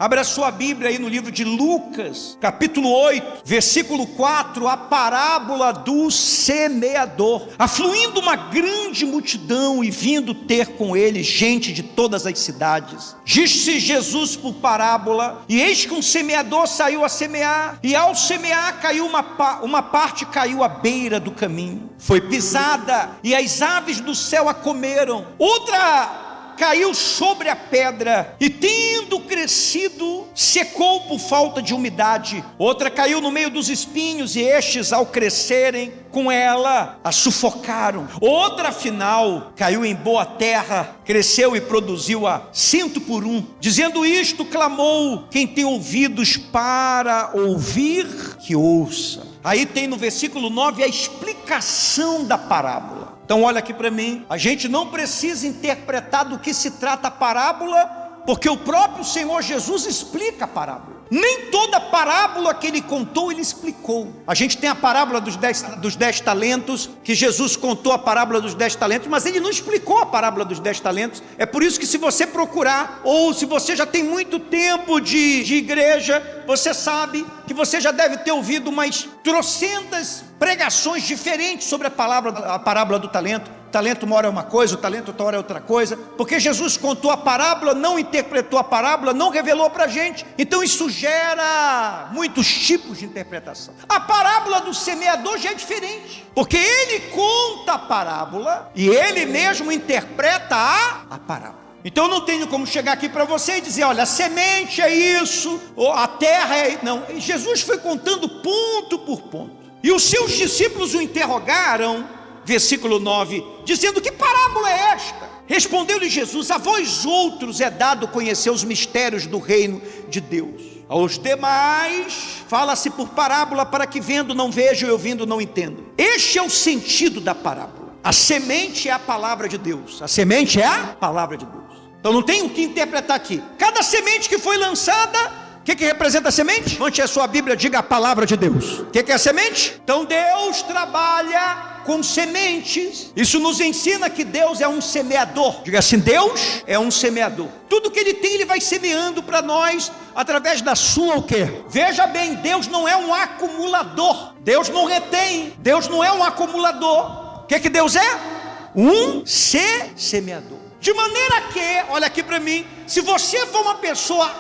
Abra sua Bíblia aí no livro de Lucas, capítulo 8, versículo 4, a parábola do semeador. Afluindo uma grande multidão e vindo ter com ele gente de todas as cidades, disse Jesus por parábola: e eis que um semeador saiu a semear, e ao semear caiu uma parte caiu à beira do caminho, foi pisada, e as aves do céu a comeram. Outra caiu sobre a pedra, e tendo crescido, secou por falta de umidade. Outra caiu no meio dos espinhos, e estes, ao crescerem com ela, a sufocaram. Outra, afinal, caiu em boa terra, cresceu e produziu a 100 por 1. Dizendo isto, clamou: quem tem ouvidos para ouvir, que ouça. Aí tem no versículo 9 a explicação da parábola. Então olha aqui para mim, a gente não precisa interpretar do que se trata a parábola, porque o próprio Senhor Jesus explica a parábola. Nem toda parábola que ele contou, ele explicou. A gente tem a parábola dos 10 talentos, que Jesus contou a parábola dos 10 talentos, mas ele não explicou a parábola dos 10 talentos. É por isso que, se você procurar, ou se você já tem muito tempo de igreja, você sabe que você já deve ter ouvido umas trocentas pregações diferentes sobre a parábola do talento. O talento uma hora é uma coisa, o talento outra hora é outra coisa, porque Jesus contou a parábola, não interpretou a parábola, não revelou para a gente. Então isso gera muitos tipos de interpretação. A parábola do semeador já é diferente, porque ele conta a parábola e ele mesmo interpreta a parábola. Então eu não tenho como chegar aqui para você e dizer: olha, a semente é isso, ou a terra é... Não, Jesus foi contando ponto por ponto, e os seus discípulos o interrogaram, versículo 9, dizendo: que parábola é esta? Respondeu-lhe Jesus: a vós outros é dado conhecer os mistérios do reino de Deus, aos demais fala-se por parábola, para que vendo não vejam e ouvindo não entendam. Este é o sentido da parábola. A semente é a palavra de Deus. A semente é a palavra de Deus. Então não tem o que interpretar aqui. Cada semente que foi lançada, o que representa a semente? Levante a sua Bíblia, diga: a palavra de Deus. O que é a semente? Então Deus trabalha com sementes. Isso nos ensina que Deus é um semeador. Diga assim: Deus é um semeador. Tudo que Ele tem, Ele vai semeando para nós, através da sua o quê? Veja bem, Deus não é um acumulador. Deus não retém. Deus não é um acumulador. O que Deus é? Um semeador. De maneira que, olha aqui para mim, se você for uma pessoa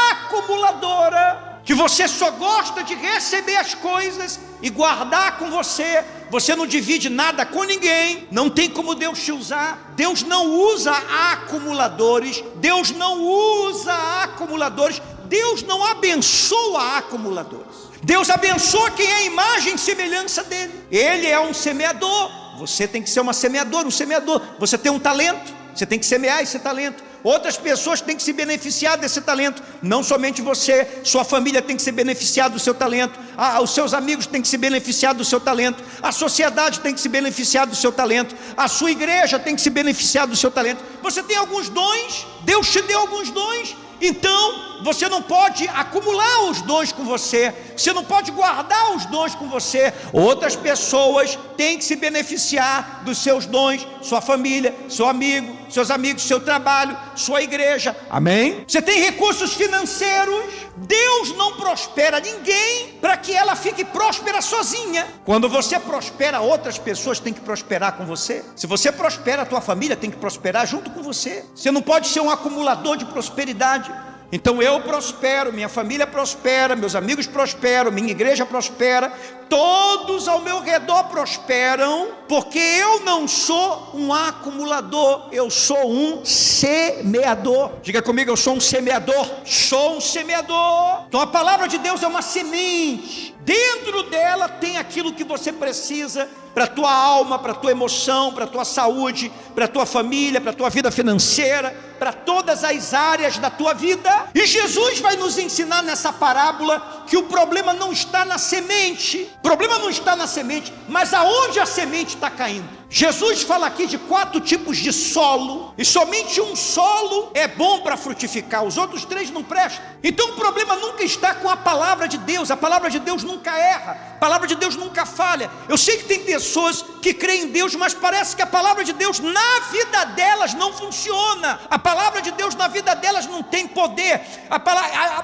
acumuladora, que você só gosta de receber as coisas e guardar com você, você não divide nada com ninguém, não tem como Deus te usar. Deus não usa acumuladores, Deus não usa acumuladores, Deus não abençoa acumuladores. Deus abençoa quem é a imagem e semelhança dele. Ele é um semeador, você tem que ser uma semeadora, um semeador. Você tem um talento, você tem que semear esse talento. Outras pessoas têm que se beneficiar desse talento. Não somente você, sua família tem que se beneficiar do seu talento. Os seus amigos têm que se beneficiar do seu talento. A sociedade tem que se beneficiar do seu talento. A sua igreja tem que se beneficiar do seu talento. Você tem alguns dons, Deus te deu alguns dons. Então você não pode acumular os dons com você, você não pode guardar os dons com você. Outras pessoas têm que se beneficiar dos seus dons, sua família, seu amigo, seus amigos, seu trabalho, sua igreja. Amém? Você tem recursos financeiros. Deus não prospera ninguém para que ela fique próspera sozinha. Quando você prospera, outras pessoas têm que prosperar com você. Se você prospera, a tua família tem que prosperar junto com você. Você não pode ser um acumulador de prosperidade. Então eu prospero, minha família prospera, meus amigos prosperam, minha igreja prospera, todos ao meu redor prosperam, porque eu não sou um acumulador, eu sou um semeador. Diga comigo: eu sou um semeador. Sou um semeador. Então a palavra de Deus é uma semente. Dentro dela tem aquilo que você precisa para a tua alma, para a tua emoção, para a tua saúde, para a tua família, para a tua vida financeira, para todas as áreas da tua vida. E Jesus vai nos ensinar nessa parábola que o problema não está na semente. O problema não está na semente, mas aonde a semente está caindo. Jesus fala aqui de 4 tipos de solo, e somente um solo é bom para frutificar, os outros 3 não prestam. Então o problema nunca está com a palavra de Deus, a palavra de Deus nunca erra, a palavra de Deus nunca falha. Eu sei que tem pessoas que creem em Deus, mas parece que a palavra de Deus na vida delas não funciona, a palavra de Deus na vida delas não tem poder.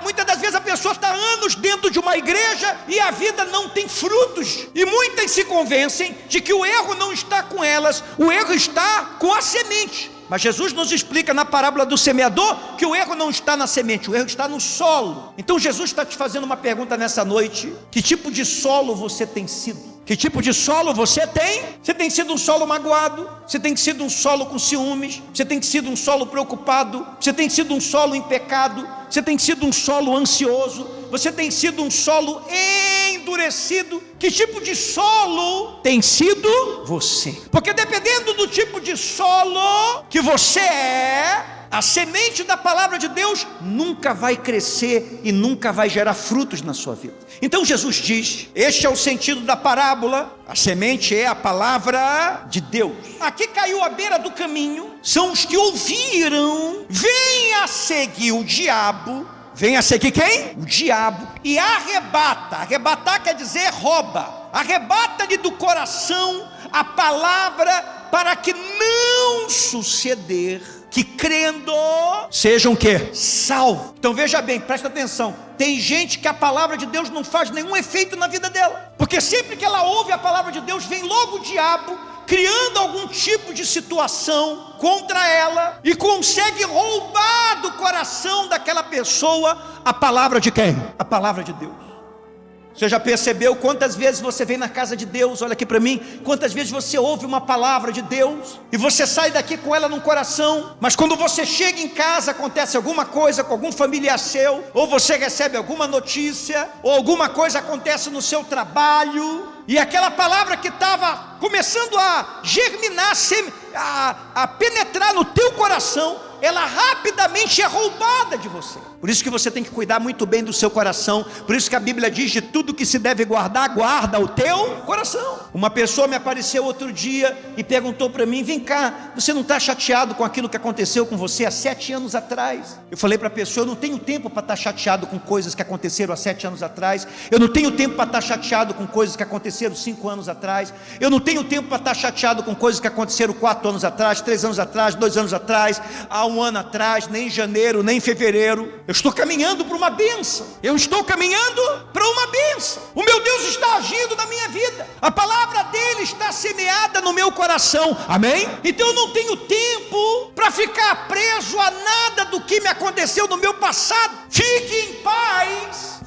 Muitas das vezes a pessoa está anos dentro de uma igreja e a vida não tem frutos, e muitas se convencem de que o erro não está com elas, o erro está com a semente. Mas Jesus nos explica na parábola do semeador que o erro não está na semente, o erro está no solo. Então Jesus está te fazendo uma pergunta nessa noite: que tipo de solo você tem sido? Que tipo de solo você tem? Você tem sido um solo magoado? Você tem sido um solo com ciúmes? Você tem sido um solo preocupado? Você tem sido um solo em pecado? Você tem sido um solo ansioso? Você tem sido um solo endurecido? Que tipo de solo tem sido você? Porque dependendo do tipo de solo que você é, a semente da palavra de Deus nunca vai crescer e nunca vai gerar frutos na sua vida. Então Jesus diz, este é o sentido da parábola, a semente é a palavra de Deus. Aqui caiu à beira do caminho, são os que ouviram, venha seguir o diabo. Venha seguir quem? O diabo. E arrebata. Arrebatar quer dizer rouba. Arrebata-lhe do coração a palavra, para que não suceder que crendo sejam o quê? Salvo. Então veja bem, presta atenção. Tem gente que a palavra de Deus não faz nenhum efeito na vida dela, porque sempre que ela ouve a palavra de Deus, vem logo o diabo criando algum tipo de situação contra ela e consegue roubar do coração daquela pessoa a palavra de quem? A palavra de Deus. Você já percebeu quantas vezes você vem na casa de Deus? Olha aqui para mim. Quantas vezes você ouve uma palavra de Deus e você sai daqui com ela no coração, mas quando você chega em casa acontece alguma coisa com algum familiar seu, ou você recebe alguma notícia, ou alguma coisa acontece no seu trabalho, e aquela palavra que estava começando a germinar, a penetrar no teu coração, ela rapidamente é roubada de você. Por isso que você tem que cuidar muito bem do seu coração. Por isso que a Bíblia diz: de tudo que se deve guardar, guarda o teu coração. Uma pessoa me apareceu outro dia e perguntou para mim: vem cá, você não está chateado com aquilo que aconteceu com você há 7 anos atrás? Eu falei para a pessoa: eu não tenho tempo para estar chateado com coisas que aconteceram há 7 anos atrás. Eu não tenho tempo para estar chateado com coisas que aconteceram 5 anos atrás. Eu não tenho tempo para estar chateado com coisas que aconteceram 4 anos atrás, 3 anos atrás, 2 anos atrás, há 1 ano atrás, nem em janeiro, nem em fevereiro. Eu estou caminhando para uma bênção. Eu estou caminhando para uma bênção. O meu Deus está agindo na minha vida. A palavra dele está semeada no meu coração. Amém? Então eu não tenho tempo para ficar preso a nada do que me aconteceu no meu passado. Fique em paz.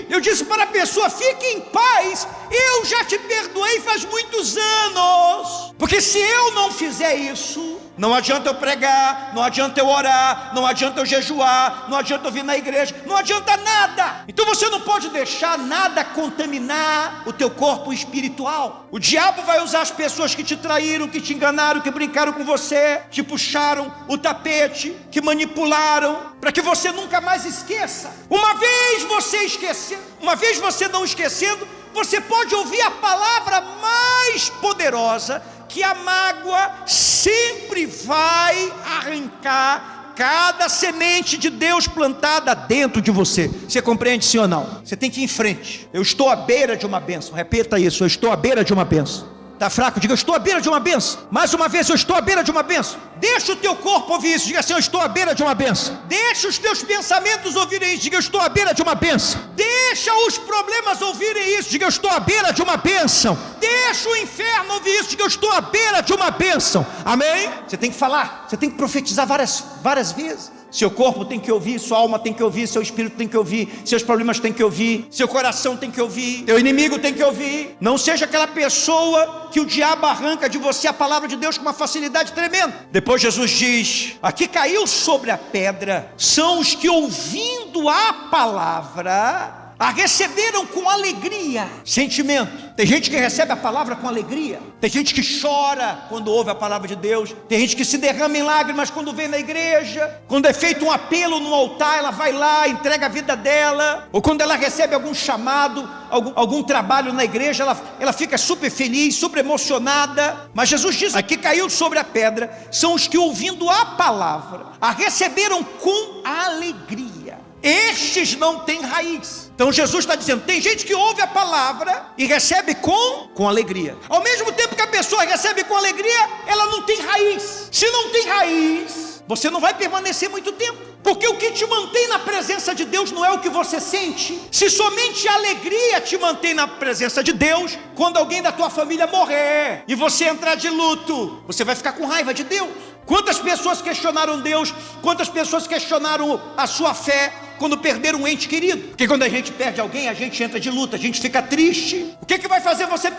Eu disse para a pessoa: fique em paz, eu já te perdoei faz muitos anos. Porque se eu não fizer isso, não adianta eu pregar, não adianta eu orar, não adianta eu jejuar, não adianta eu vir na igreja, não adianta nada. Então você não pode deixar nada contaminar o teu corpo espiritual. O diabo vai usar as pessoas que te traíram, que te enganaram, que brincaram com você, te puxaram o tapete, que manipularam, para que você nunca mais esqueça. Uma vez você esquecer, uma vez você não esquecendo, você pode ouvir a palavra mais poderosa, que a mágoa sempre vai arrancar cada semente de Deus plantada dentro de você. Você compreende, sim ou não? Você tem que ir em frente. Eu estou à beira de uma bênção. Repita isso: eu estou à beira de uma bênção. Está fraco? Diga: eu estou à beira de uma bênção. Mais uma vez: eu estou à beira de uma bênção. Deixa o teu corpo ouvir isso. Diga assim: eu estou à beira de uma bênção. Deixa os teus pensamentos ouvirem isso. Diga: eu estou à beira de uma bênção. Deixa os problemas ouvirem isso. Diga: eu estou à beira de uma bênção. Deixa o inferno ouvir isso. Diga: eu estou à beira de uma bênção. Amém? Você tem que falar. Você tem que profetizar várias vezes. Seu corpo tem que ouvir, sua alma tem que ouvir, seu espírito tem que ouvir, seus problemas tem que ouvir, seu coração tem que ouvir, teu inimigo tem que ouvir. Não seja aquela pessoa que o diabo arranca de você a palavra de Deus com uma facilidade tremenda. Depois Jesus diz: aqui caiu sobre a pedra são os que, ouvindo a palavra, a receberam com alegria. Sentimento. Tem gente que recebe a palavra com alegria. Tem gente que chora quando ouve a palavra de Deus. Tem gente que se derrama em lágrimas quando vem na igreja. Quando é feito um apelo no altar, ela vai lá, entrega a vida dela. Ou quando ela recebe algum chamado, algum trabalho na igreja, ela fica super feliz, super emocionada. Mas Jesus diz aqui, caiu sobre a pedra, são os que ouvindo a palavra, a receberam com alegria. Estes não têm raiz. Então Jesus está dizendo, tem gente que ouve a palavra e recebe com alegria. Ao mesmo tempo que a pessoa recebe com alegria, ela não tem raiz. Se não tem raiz, você não vai permanecer muito tempo. Porque o que te mantém na presença de Deus não é o que você sente. Se somente a alegria te mantém na presença de Deus, quando alguém da tua família morrer e você entrar de luto, você vai ficar com raiva de Deus. Quantas pessoas questionaram Deus? Quantas pessoas questionaram a sua fé quando perderam um ente querido? Porque quando a gente perde alguém, a gente entra de luta, a gente fica triste. O que vai fazer você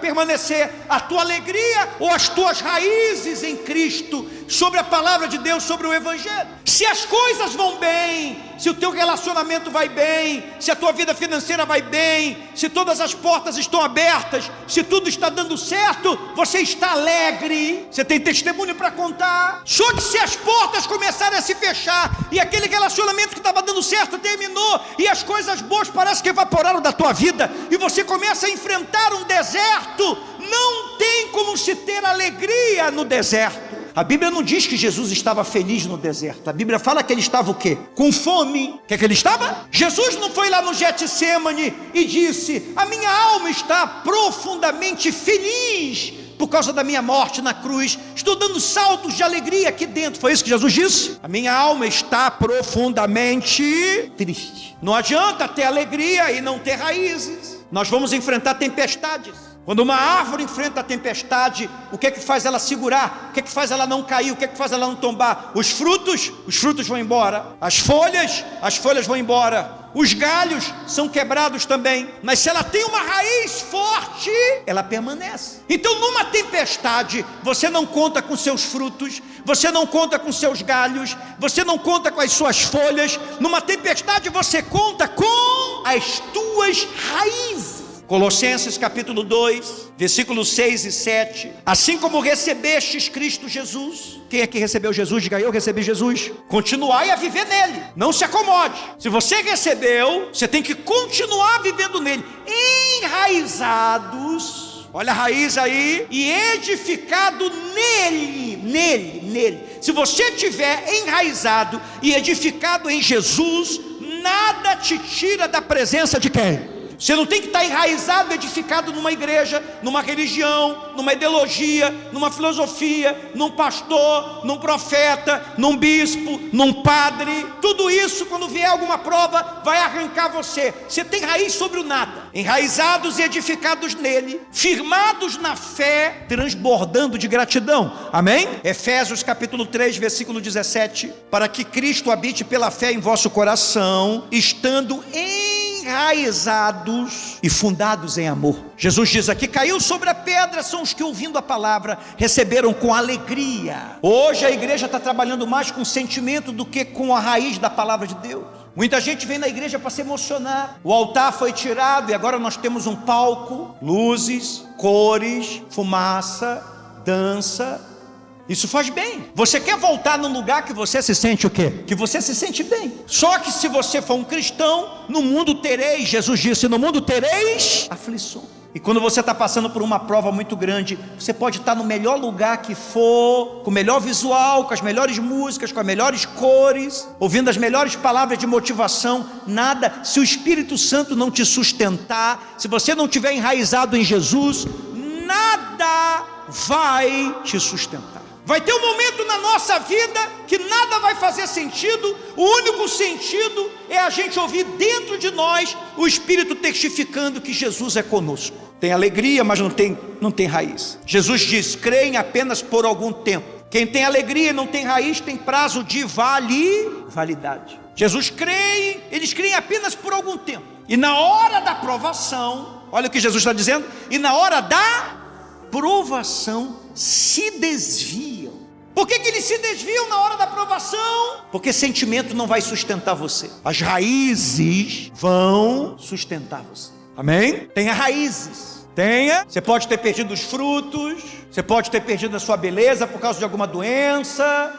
permanecer? A tua alegria ou as tuas raízes em Cristo, sobre a palavra de Deus, sobre o Evangelho? Se as coisas vão bem, se o teu relacionamento vai bem, se a tua vida financeira vai bem, se todas as portas estão abertas, se tudo está dando certo, você está alegre, você tem testemunho para contar. Só que se as portas começarem a se fechar e aquele relacionamento que estava dando certo terminou e as coisas boas parecem que evaporaram da tua vida e você começa a enfrentar um deserto, não tem como se ter alegria no deserto. A Bíblia não diz que Jesus estava feliz no deserto. A Bíblia fala que ele estava o quê? Com fome. O que é que ele estava? Jesus não foi lá no Getsemane e disse, a minha alma está profundamente feliz por causa da minha morte na cruz, estou dando saltos de alegria aqui dentro. Foi isso que Jesus disse? A minha alma está profundamente triste. Não adianta ter alegria e não ter raízes. Nós vamos enfrentar tempestades. Quando uma árvore enfrenta a tempestade, o que é que faz ela segurar? O que é que faz ela não cair? O que é que faz ela não tombar? Os frutos vão embora. As folhas vão embora. Os galhos são quebrados também. Mas se ela tem uma raiz forte, ela permanece. Então numa tempestade, você não conta com seus frutos, você não conta com seus galhos, você não conta com as suas folhas. Numa tempestade você conta com as tuas raízes. Colossenses capítulo 2, versículos 6 e 7. Assim como recebestes Cristo Jesus. Quem é que recebeu Jesus? Diga, eu recebi Jesus. Continuai a viver nele, não se acomode. Se você recebeu, você tem que continuar vivendo nele, enraizados, olha a raiz aí, e edificado nele. Se você estiver enraizado e edificado em Jesus, nada te tira da presença de quem? Você não tem que estar enraizado, edificado numa igreja, numa religião, numa ideologia, numa filosofia, num pastor, num profeta, num bispo, num padre. Tudo isso, quando vier alguma prova, vai arrancar você. Você tem raiz sobre o nada. Enraizados e edificados nele, firmados na fé, transbordando de gratidão. Amém? Efésios capítulo 3, versículo 17. Para que Cristo habite pela fé em vosso coração, estando enraizados e fundados em amor. Jesus diz aqui, caiu sobre a pedra, são os que ouvindo a palavra, receberam com alegria. Hoje a igreja está trabalhando mais com sentimento do que com a raiz da palavra de Deus. Muita gente vem na igreja para se emocionar. O altar foi tirado e agora nós temos um palco, luzes, cores, fumaça, dança. Isso faz bem. Você quer voltar num lugar que você se sente o quê? Que você se sente bem. Só que se você for um cristão, no mundo tereis, Jesus disse, no mundo tereis aflições. E quando você está passando por uma prova muito grande, você pode estar no melhor lugar que for, com o melhor visual, com as melhores músicas, com as melhores cores, ouvindo as melhores palavras de motivação, nada, se o Espírito Santo não te sustentar, se você não estiver enraizado em Jesus, nada vai te sustentar. Vai ter um momento na nossa vida que nada vai fazer sentido. O único sentido é a gente ouvir dentro de nós o Espírito testificando que Jesus é conosco. Tem alegria, mas não tem raiz. Jesus diz, creem apenas por algum tempo. Quem tem alegria e não tem raiz tem prazo de validade. Jesus crê, eles creem apenas por algum tempo. E na hora da provação, olha o que Jesus está dizendo, e na hora da provação se desviam. Por que eles se desviam na hora da provação? Porque sentimento não vai sustentar você. As raízes vão sustentar você. Amém? Tenha raízes. Você pode ter perdido os frutos, você pode ter perdido a sua beleza por causa de alguma doença,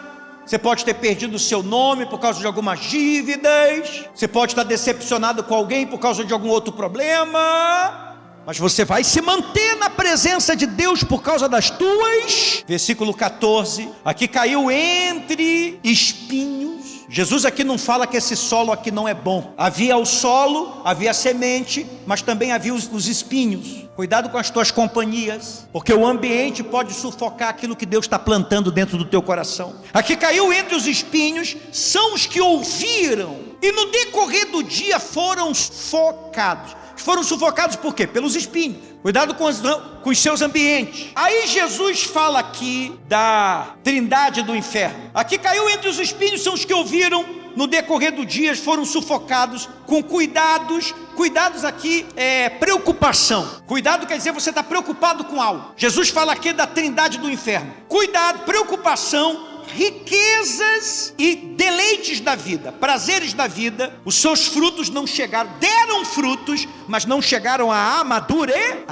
você pode ter perdido o seu nome por causa de algumas dívidas, você pode estar decepcionado com alguém por causa de algum outro problema, mas você vai se manter na presença de Deus por causa das tuas. Versículo 14, aqui caiu entre espinhos. Jesus aqui não fala que esse solo aqui não é bom. Havia o solo, havia a semente, mas também havia os espinhos. Cuidado com as tuas companhias, porque o ambiente pode sufocar aquilo que Deus está plantando dentro do teu coração. Aqui caiu entre os espinhos, são os que ouviram, e no decorrer do dia foram sufocados. Foram sufocados por quê? Pelos espinhos. Cuidado com os seus ambientes. Aí Jesus fala aqui da trindade do inferno. Aqui caiu entre os espinhos, são os que ouviram, no decorrer do dia foram sufocados com cuidados. Cuidados aqui é preocupação. Cuidado quer dizer você está preocupado com algo. Jesus fala aqui da trindade do inferno. Cuidado, preocupação, riquezas e deleites da vida, prazeres da vida. Os seus frutos não chegaram, deram frutos, mas não chegaram a amadurecer.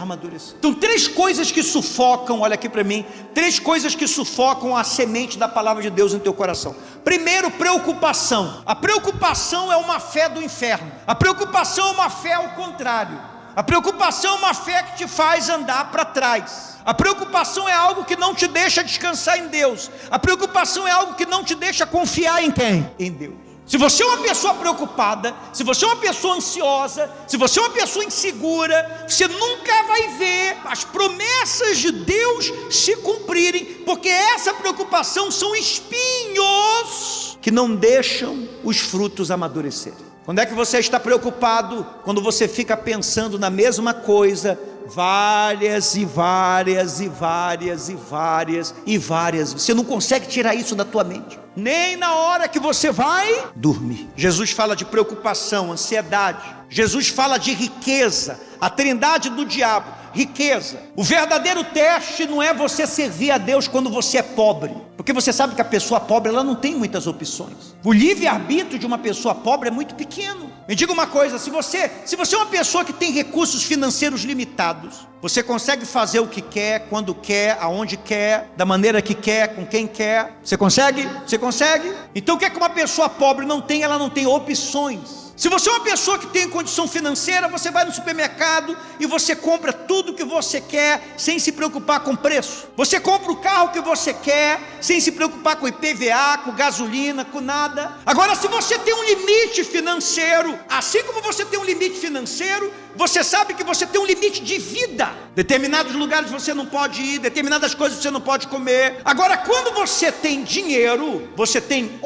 Então 3 coisas que sufocam, olha aqui para mim, 3 coisas que sufocam a semente da palavra de Deus no teu coração. Primeiro, preocupação. A preocupação é uma fé do inferno. A preocupação é uma fé ao contrário. A preocupação é uma fé que te faz andar para trás. A preocupação é algo que não te deixa descansar em Deus. A preocupação é algo que não te deixa confiar em quem? Em Deus. Se você é uma pessoa preocupada, se você é uma pessoa ansiosa, se você é uma pessoa insegura, você nunca vai ver as promessas de Deus se cumprirem, porque essa preocupação são espinhos que não deixam os frutos amadurecerem. Quando é que você está preocupado? Quando você fica pensando na mesma coisa várias e várias e várias e várias e várias. Você não consegue tirar isso da tua mente, nem na hora que você vai dormir. Jesus fala de preocupação, ansiedade. Jesus fala de riqueza, a trindade do diabo. Riqueza. O verdadeiro teste não é você servir a Deus quando você é pobre, porque você sabe que a pessoa pobre ela não tem muitas opções. O livre-arbítrio de uma pessoa pobre é muito pequeno. Me diga uma coisa, se você é uma pessoa que tem recursos financeiros limitados, você consegue fazer o que quer, quando quer, aonde quer, da maneira que quer, com quem quer. Você consegue? Você consegue? Então o que é que uma pessoa pobre não tem? Ela não tem opções. Se você é uma pessoa que tem condição financeira, você vai no supermercado e você compra tudo que você quer sem se preocupar com preço. Você compra o carro que você quer sem se preocupar com IPVA, com gasolina, com nada. Agora, se você tem um limite financeiro, assim como você tem um limite financeiro, você sabe que você tem um limite de vida. Determinados lugares você não pode ir, determinadas coisas você não pode comer. Agora, quando você tem dinheiro, você tem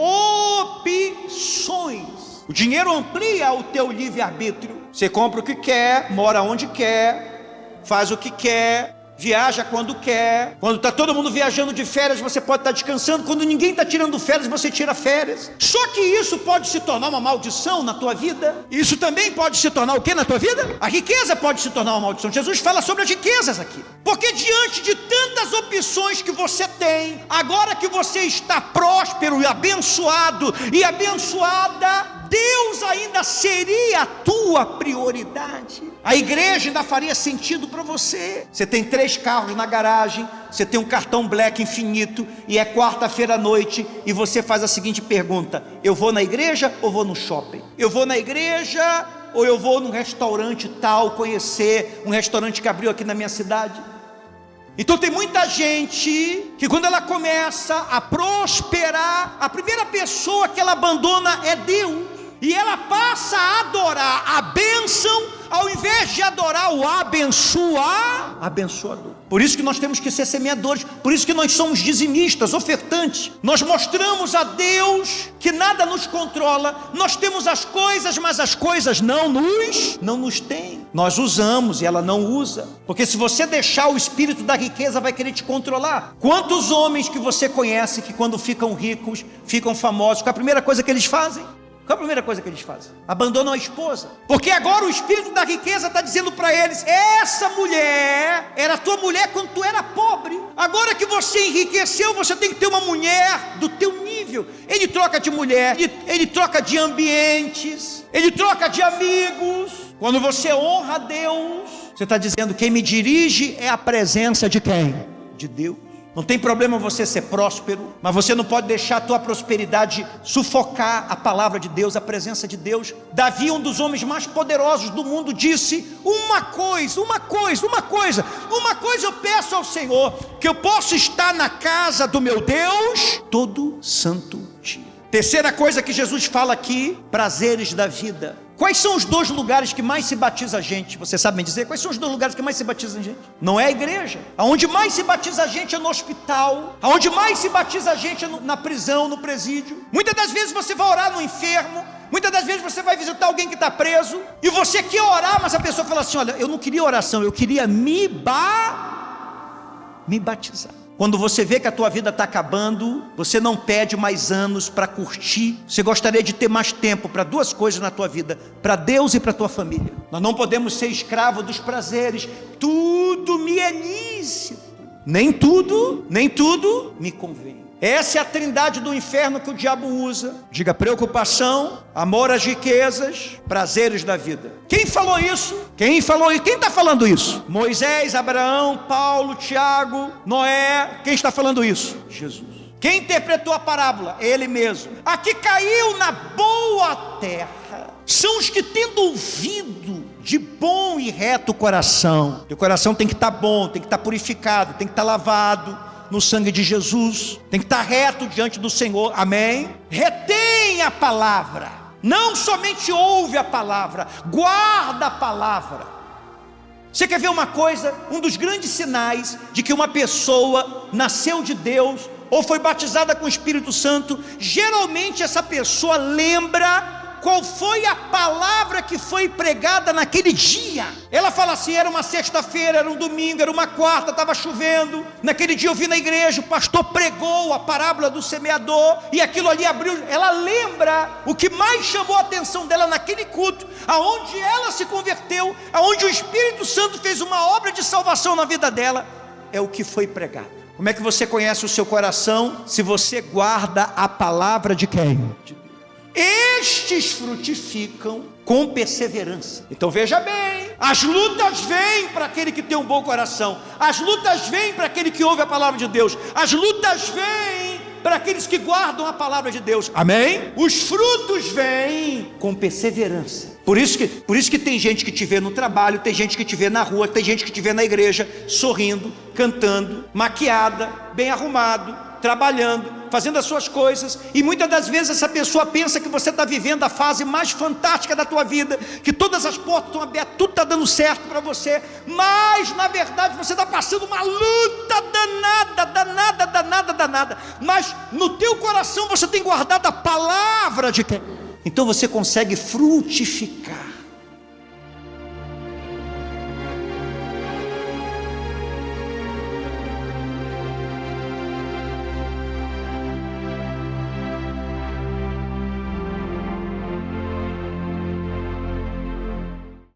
opções. O dinheiro amplia o teu livre-arbítrio. Você compra o que quer, mora onde quer, faz o que quer, viaja quando quer. Quando está todo mundo viajando de férias, você pode estar descansando. Quando ninguém está tirando férias, você tira férias. Só que isso pode se tornar uma maldição na tua vida. Isso também pode se tornar o que na tua vida? A riqueza pode se tornar uma maldição. Jesus fala sobre as riquezas aqui. Porque diante de tantas opções que você tem, agora que você está próspero e abençoada, Deus ainda seria a tua prioridade. A igreja ainda faria sentido para você. Você tem 3 carros na garagem, você tem um cartão Black infinito, e é quarta-feira à noite, e você faz a seguinte pergunta: eu vou na igreja ou vou no shopping? Eu vou na igreja ou eu vou num restaurante tal, conhecer um restaurante que abriu aqui na minha cidade? Então tem muita gente que quando ela começa a prosperar, a primeira pessoa que ela abandona é Deus. E ela passa a adorar a bênção, ao invés de adorar o abençoador. Por isso que nós temos que ser semeadores, por isso que nós somos dizimistas, ofertantes. Nós mostramos a Deus que nada nos controla. Nós temos as coisas, mas as coisas não nos têm. Nós usamos e ela não usa. Porque se você deixar, o espírito da riqueza vai querer te controlar. Quantos homens que você conhece que quando ficam ricos, ficam famosos, qual é a primeira coisa que eles fazem? Qual a primeira coisa que eles fazem? Abandonam a esposa. Porque agora o espírito da riqueza está dizendo para eles: essa mulher era tua mulher quando tu era pobre. Agora que você enriqueceu, você tem que ter uma mulher do teu nível. Ele troca de mulher, ele troca de ambientes, ele troca de amigos. Quando você honra a Deus, você está dizendo: quem me dirige é a presença de quem? De Deus. Não tem problema você ser próspero, mas você não pode deixar a tua prosperidade sufocar a palavra de Deus, a presença de Deus. Davi, um dos homens mais poderosos do mundo, disse: uma coisa eu peço ao Senhor, que eu possa estar na casa do meu Deus todo santo dia. Terceira coisa que Jesus fala aqui: prazeres da vida. Quais são os 2 lugares que mais se batiza a gente? Você sabe me dizer? Quais são os 2 lugares que mais se batiza a gente? Não é a igreja. Aonde mais se batiza a gente é no hospital. Aonde mais se batiza a gente é na prisão, no presídio. Muitas das vezes você vai orar no enfermo. Muitas das vezes você vai visitar alguém que está preso. E você quer orar, mas a pessoa fala assim: olha, eu não queria oração, eu queria me batizar. Quando você vê que a tua vida está acabando, você não pede mais anos para curtir. Você gostaria de ter mais tempo para 2 coisas na tua vida: para Deus e para a tua família. Nós não podemos ser escravos dos prazeres. Tudo me é lícito, nem tudo me convém. Essa é a trindade do inferno que o diabo usa. Diga: preocupação, amor às riquezas, prazeres da vida. Quem falou isso? Quem está falando isso? Moisés, Abraão, Paulo, Tiago, Noé. Quem está falando isso? Jesus. Quem interpretou a parábola? Ele mesmo. A que caiu na boa terra são os que, tendo ouvido de bom e reto coração. O coração tem que estar bom, tem que estar purificado, tem que estar lavado no sangue de Jesus, tem que estar reto diante do Senhor, amém? Retém a palavra, não somente ouve a palavra, guarda a palavra. Você quer ver uma coisa? Um dos grandes sinais de que uma pessoa nasceu de Deus ou foi batizada com o Espírito Santo, geralmente essa pessoa lembra qual foi a palavra que foi pregada naquele dia. Ela fala assim: era uma sexta-feira, era um domingo, era uma quarta, estava chovendo. Naquele dia eu vi na igreja, o pastor pregou a parábola do semeador, e aquilo ali abriu. Ela lembra o que mais chamou a atenção dela naquele culto, aonde ela se converteu, aonde o Espírito Santo fez uma obra de salvação na vida dela. É o que foi pregado. Como é que você conhece o seu coração? Se você guarda a palavra de quem? Estes frutificam com perseverança. Então veja bem, as lutas vêm para aquele que tem um bom coração, as lutas vêm para aquele que ouve a palavra de Deus, as lutas vêm para aqueles que guardam a palavra de Deus, amém? Os frutos vêm com perseverança. Por isso que tem gente que te vê no trabalho, tem gente que te vê na rua, tem gente que te vê na igreja, sorrindo, cantando, maquiada, bem arrumado, trabalhando, fazendo as suas coisas, e muitas das vezes essa pessoa pensa que você está vivendo a fase mais fantástica da tua vida, que todas as portas estão abertas, tudo está dando certo para você, mas na verdade você está passando uma luta danada, mas no teu coração você tem guardado a palavra de quem? Então você consegue frutificar.